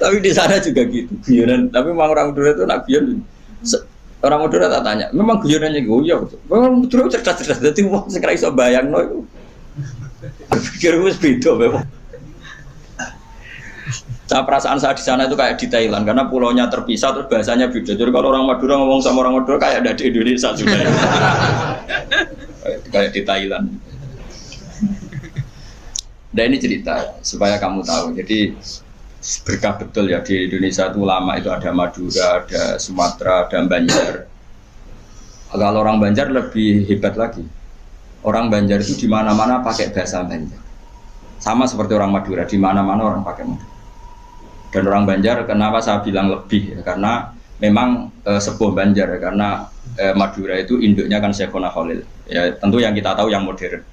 Tapi di sana juga gitu guyonan. Tapi memang orang Madura itu nak guyon. Orang Madura tak tanya, memang guyonannya goyo. Memang Madura cerdas-cerdas. Jadi wong sing ra iso bayangno iku. Pikir wis beda memang. Nah, perasaan saya di sana itu kayak di Thailand karena pulaunya terpisah terus bahasanya beda. Jadi kalau orang Madura ngomong sama orang Madura kayak ada di Indonesia juga. Kayak di Thailand. Dan ini cerita supaya kamu tahu. Jadi berkah betul ya di Indonesia itu lama itu ada Madura, ada Sumatera, ada Banjar. Kalau orang Banjar lebih hebat lagi. Orang Banjar itu di mana-mana pakai bahasa Banjar. Sama seperti orang Madura, di mana-mana orang pakai Madura. Dan orang Banjar kenapa saya bilang lebih ya, karena memang sebuah Banjar ya, karena Madura itu induknya kan Syekhona Khalil ya, tentu yang kita tahu yang modern.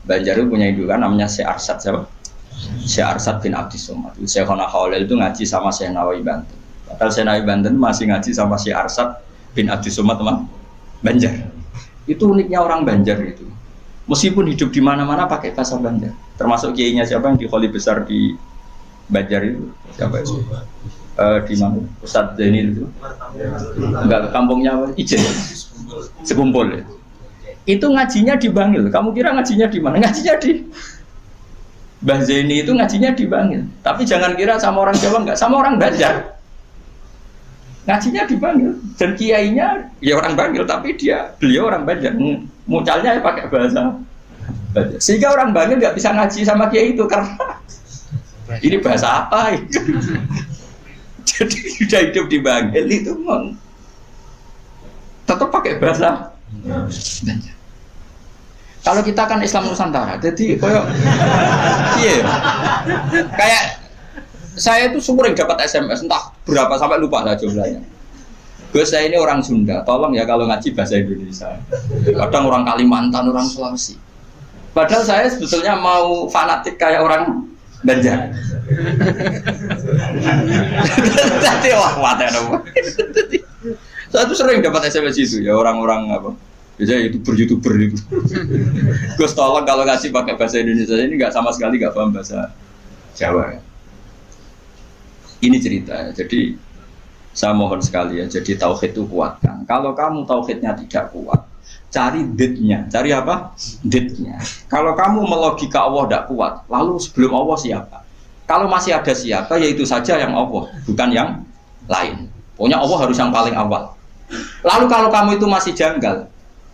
Banjar itu punya induk kan namanya Syekh Arsad siapa? Syekh Arsad bin Abdis Somad. Syekhona Khalil itu ngaji sama Syekh Nawawi Banten. Padahal Syekh Nawawi Banten masih ngaji sama Syekh Arsad bin Abdis Somad teman Banjar. Itu uniknya orang Banjar itu. Meskipun hidup di mana-mana pakai bahasa Banjar. Termasuk kiainya siapa yang di Kholi besar di Banjar itu siapa itu? Di mana? Ustadz Zainil itu? Enggak, kampungnya apa? Ijen. Sekumpul ya. Itu ngajinya di Bangil. Kamu kira ngajinya di mana? Ngajinya di Mbah Zaini itu ngajinya di Bangil. Tapi jangan kira sama orang Jawa, enggak, sama orang Banjar. Ngajinya di Bangil. Dan kiainya ya orang Bangil, tapi beliau orang Banjar. Mucalnya ya pakai bahasa Banjar. Sehingga orang Bangil enggak bisa ngaji sama kiai itu karena ini bahasa apa? Jadi sudah hidup di Bangil itu tetap pakai bahasa Banjar. Kalau kita kan Islam Nusantara, jadi kayak saya itu sering dapat SMS entah berapa sampai lupa lah jumlahnya. Gus saya ini orang Sunda, tolong ya kalau ngaji bahasa Indonesia. Kadang orang Kalimantan, orang Sulawesi. Padahal saya sebetulnya mau fanatik kayak orang dan jangan. Jadi wah mata dong. Saya tuh sering dapat SMS itu ya orang-orang apa? Biasanya youtuber itu. Gus tolong kalau kasih pakai bahasa Indonesia ini nggak sama sekali nggak paham bahasa Jawa. Ini cerita. Jadi saya mohon sekali ya. Jadi tauhid itu kuatkan. Kalau kamu tauhidnya tidak kuat, cari date-nya. Cari apa? Date-nya. Kalau kamu melogika Allah tidak kuat, lalu sebelum Allah siapa? Kalau masih ada siapa, ya itu saja yang Allah, bukan yang lain. Pokoknya Allah harus yang paling awal. Lalu kalau kamu itu masih janggal,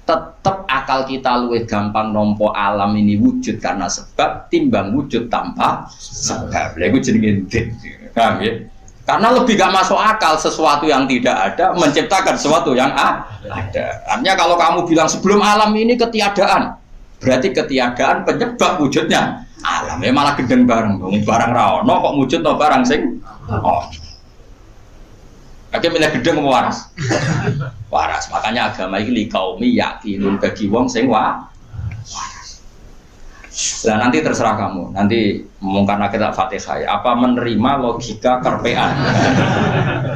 tetap akal kita luwih gampang nompo alam ini wujud karena sebab timbang wujud tanpa sebab. Itu jenenge date. Paham ya? Karena lebih gak masuk akal sesuatu yang tidak ada menciptakan sesuatu yang ada. Artinya kalau kamu bilang sebelum alam ini ketiadaan, berarti ketiadaan penyebab wujudnya alam. Ya malah gendeng bareng, barang rawono kok wujud no barang sing. Oh. Akhirnya milih gendeng mau waras. Waras. Makanya agama ini kaumi yakinun bagi wong sing waras. Nah nanti terserah kamu. Nanti mungkin kita Fatihah. Apa menerima logika kerpean?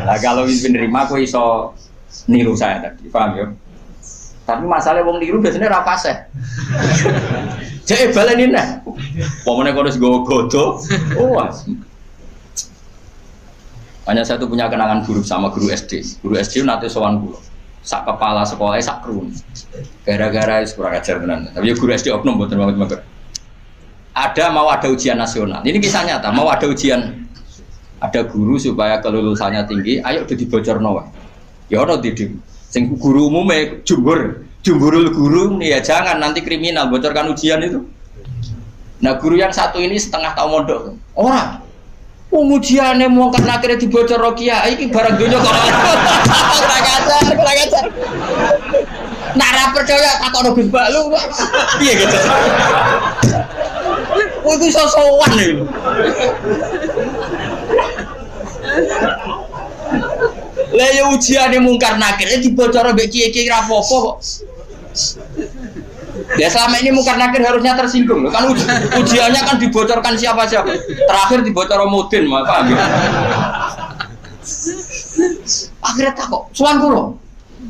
Nah kalau menerima, aku iso niru saya tadi. Paham ya? Tapi masalah wong niru biasanya rapase. Jadi balenin nah. Pokoknya kalau harus godo. Oh. Hanya saya tuh punya kenangan buruk sama guru SD. Guru SD nanti sowan kula. Sak kepala sekolah sak krun. Gara-gara kurang ajar benar. Tapi guru SD oknum mboten banget. Mau ada ujian nasional. Ini kisah nyata. Mau ada ujian. Ada guru supaya kelulusannya tinggi. Ayo udah dibocorno wae. Ya ono didik. Sing guru umume jumburul guru nih ya jangan nanti kriminal bocorkan ujian itu. Nah guru yang satu ini setengah tahun mondok. Ora. Ujiannya mau karena akhirnya dibocor Rokia, ini barang dunia kok kurang ajar. Nara percaya tak ada Gus Bak lu, iya gitu. Itu sosokan nih. Lah ya ujiannya mungkar nakir, dibocor mbek kiye-kiye ra apa-apa kok. Ya selama ini mungkar nakir harusnya tersinggung kan ujiannya kan dibocorkan siapa-siapa. Terakhir dibocor Mudin, paham ya? Akhirnya tak kok, suan kula.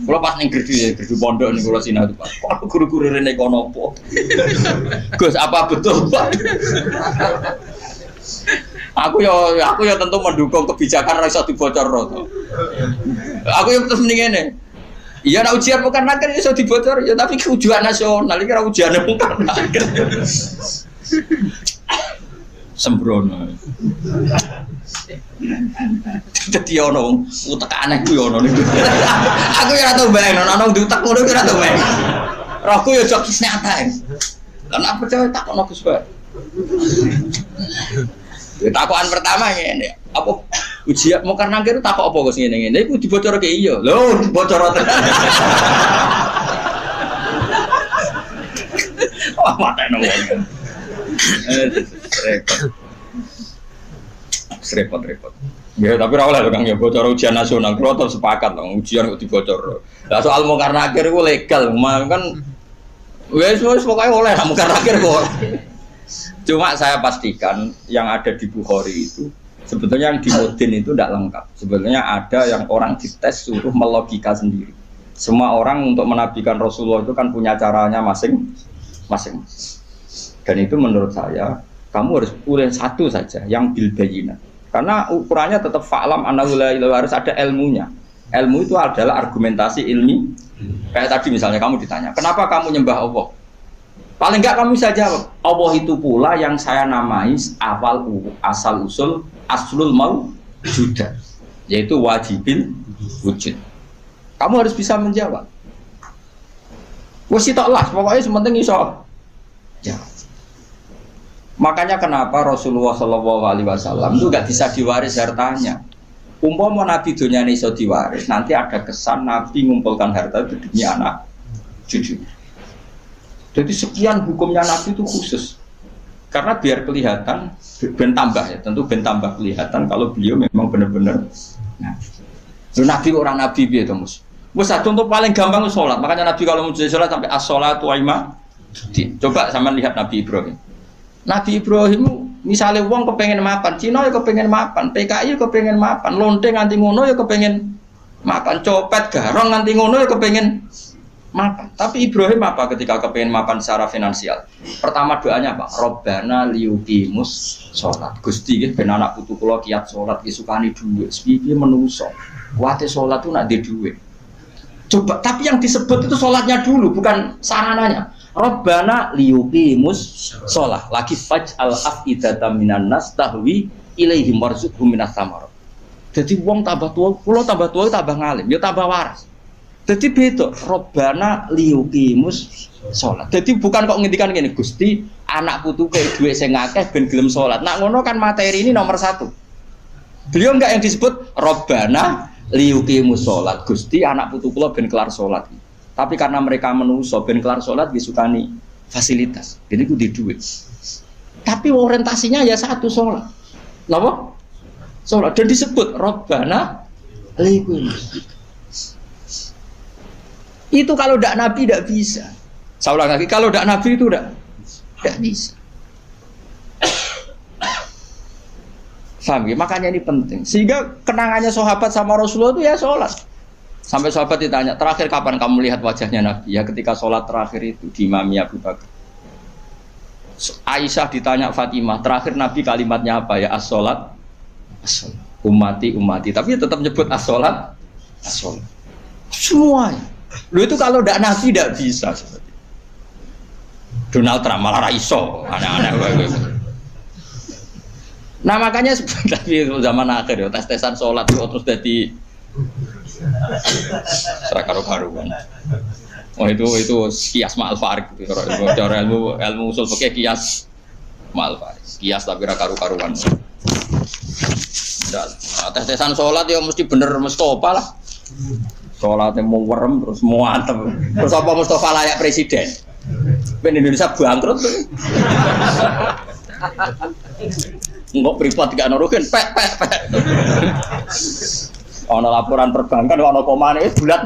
Kula pas ning gerdu pondok ning kula sinau Pak. Kok guru-guru rene kono apa? Gus, apa betul, Pak? Aku ya tentu mendukung kebijakan ra iso dibocorno to. Aku yang terus mending ngene. Iya, nak ujian bukan nakir iso dibocor ya, tapi ujian nasional iki ra ujiane bukan nakir. Sembrono. Dadi ono utek aneh ku yo ono niku. Aku ya ora tau bayang ono diutek ngono ki ora tau bayang. Rohku ya jok nyata. Karena percaya tak ono Gus Pak. Takokan pertama ngene, apa ujian mau karena kira takok apa kok ngene-ngene iku dibocorke iya. Lho, bocor tenan. Wah, mate nang ngene. Repot. Ya, tapi ora oleh Kang ya bocor ujian nasional. Kulo tetep sepakat dong ujian kok dibocor. Lah soal mau karena akhir iku legal, kan wis pokoke oleh mau karena akhir kok. Cuma saya pastikan yang ada di Bukhari itu sebetulnya yang di Mudin itu tidak lengkap. Sebetulnya ada yang orang dites suruh melogika sendiri. Semua orang untuk menabikan Rasulullah itu kan punya caranya masing-masing. Dan itu menurut saya kamu harus pilih satu saja yang bil bayyinah. Karena ukurannya tetap fa'lam annahu la ilaha illallah, harus ada ilmunya. Ilmu itu adalah argumentasi ilmi. Kayak tadi misalnya kamu ditanya, kenapa kamu nyembah Allah? Paling enggak kamu bisa jawab, Allah itu pula yang saya namai asal usul aslul mawjudah, yaitu wajibil wujud. Kamu harus bisa menjawab. Wes toklah, pokoknya sementing iso. Ya. Makanya kenapa Rasulullah SAW itu enggak bisa diwaris hartanya. Umpama Nabi dunia ini iso diwaris, nanti ada kesan Nabi mengumpulkan harta itu demi anak cucunya. Jadi sekian hukumnya Nabi itu khusus. Karena biar kelihatan, ben tambah ya, tentu ben tambah kelihatan kalau beliau memang benar-benar Nabi orang Nabi biasa Mus. Contoh paling gampang itu sholat. Makanya Nabi kalau mau sholat sampai as-sholatu wa ima. Coba sama lihat Nabi Ibrahim. Nabi Ibrahim Misalnya wong kepengen mapan, Cina ya kepengen mapan, PKI ya kepengen mapan, lonte nganti ngono ya kepengen mapan, copet garong nganti ngono ya kepengen mapan. Tapi Ibrahim apa ketika kepengen mapan secara finansial? Pertama doanya apa? Robbana liyuqimus sholat. Gusti nggih ben anak putu kula kiat sholat ki sukani dhuwit. Piye menungso. Kuwate sholat itu nak di dhuwit. Coba, tapi yang disebut itu sholatnya dulu, bukan sarananya. Rabbana liyuqimus sholat. Lagi faj'al af'idatam minan nas tahwi ilaihim warzuqhum minas samarat. Jadi wong tambah tua, kula tambah tua tambah ngalim, ya tambah waras. Jadi beda. Rabbana liyuqimus sholat. Jadi bukan kok ngendikan gini, Gusti anak putu kayak duit sing akeh ben gelem sholat. Nak ngono kan materi ini nomor 1. Beliau enggak yang disebut Rabbana liyuqimus sholat. Gusti anak putu kula ben kelar sholat. Tapi karena mereka menungso ben kelar sholat disukani fasilitas. Jadi ku di duit. Tapi orientasinya ya satu sholat. Napa? Sholat. Dan disebut Rabbana liyuqimus. Itu kalau tidak Nabi tidak bisa. Saya ulang lagi, kalau tidak Nabi itu tidak bisa. Paham ya? Makanya ini penting. Sehingga kenangannya sahabat sama Rasulullah itu ya sholat. Sampai sahabat ditanya, terakhir kapan kamu lihat wajahnya Nabi? Ya ketika sholat terakhir itu di Imami Abu Bakar. Aisyah ditanya Fatimah, terakhir Nabi kalimatnya apa ya? As-sholat, as-sholat. Ummati. Tapi tetap nyebut as-sholat, as-sholat. Semuanya. Lu itu kalau tidak Nabi tidak bisa. Donald Trump malah raiso, aneh-aneh. Nah makanya tapi zaman akhir ya tes-tesan sholat terus jadi serakaru-karuan. Oh itu kias ma'al farik gitu. Cara ilmu usul fikih kias ma'al farik. Kias tapi karu-karuan. Tes-tesan sholat ya mesti bener Mustafa lah. Sholatnya mau werem terus mau antem. Terus apa Mustafa layak presiden? Ben Indonesia bangkrut tuh. Enggak privat gak nurukin pek. Ono laporan perbankan ono komane bulat.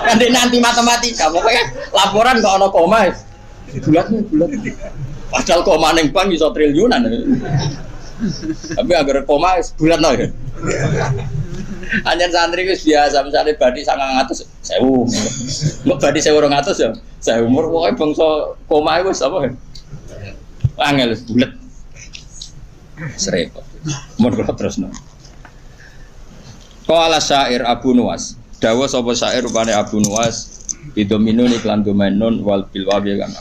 Kan nanti matematika pokoknya laporan gak ono koma. Bulat. Padahal koma ning bank iso triliunan. Tapi agar koma bulat ya. Anjen santri wis biasa misalnya badi 900 1000. Mbok badi 1200 ya. Saya umur pokoke bangsa koma wis apa. Angel bulet. Serepot. Mun kula terusno. Qala syair Abu Nuwas. Dawa sapa syair rupane Abu Nuwas bidominun iklan domainun wal bilwawi kan.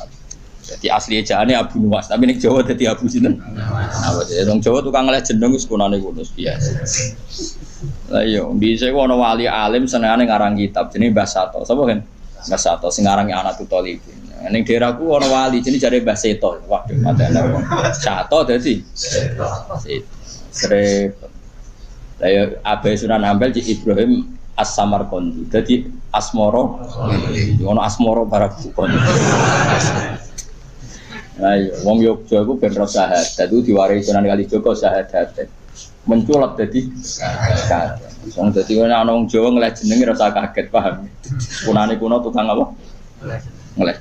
Jadi asli ejaane Abu Nuwas, tapi ning Jawa dadi Abu sinten? Nah, wong Jawa tukang ngeleh jeneng wis kunane ngono biasa. Lah iya, dhisik ana wali alim senengane ngarang kitab jenenge Mbah Sato. Sapa kan? Mbah Sato sing ngarangi anak Tutolibin. Ning daerahku ana wali jenenge jare Mbah Seto. Waduh, matane wong. Sato dadi Seto. Lah ya Abai Sunan Ampel Cik Ibrahim As-Samarqandi. Dadi Asmoro. Ono Asmoro Barakukon. Lah iya, wong Yogya iku ben ro syahadat. Dadi diwarisi Sunan Kalijaga syahadat. Menculot dadi syahadat. Wong dadi ana wong Jawa ngeleh jenenge ora usah kaget, paham. Kunane kuno tukang apa? Ngeleh.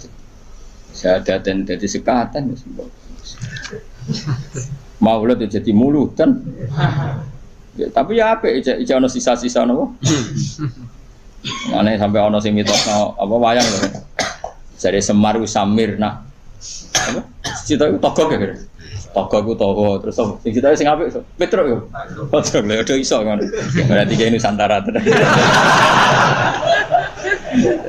Syahadaten dadi sekatan wis. Maulid jadi mulutan. Ya, tapi ya apik iki ana sisa-sisa napa? Mane sampai ana sing mitosno apa wayang lho. Jare Semar wis Samirna. Apa? Cita iku togok ya. Togok ku togo terus sing cita sing apik Petruk yo. Petruk lho do iso ngono. Berarti kene Nusantara tenan.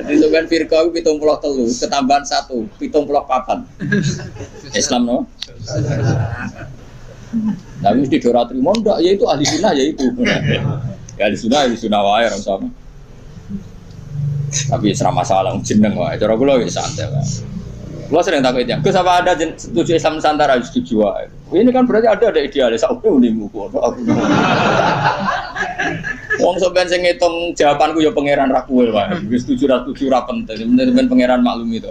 Jadi sampean firqa ku 73 ketambahan 1 74. Islam no. Nah, mesti dora trimo ndak ya itu ahli sunnah ya itu. Ya ahli sunnah wae ora sama. Tapi ora masalah jeneng wae. Cara kula wis santai wae. Kula sering takut ya. Gus apa ada setuju Islam Nusantara setuju wae. Ini kan berarti ada idealis aku niku kok. Wong sampean sing ngitung jawabanku ya pangeran ra kuwe wae. Wis setuju ra penting. Bener-bener pangeran maklum itu.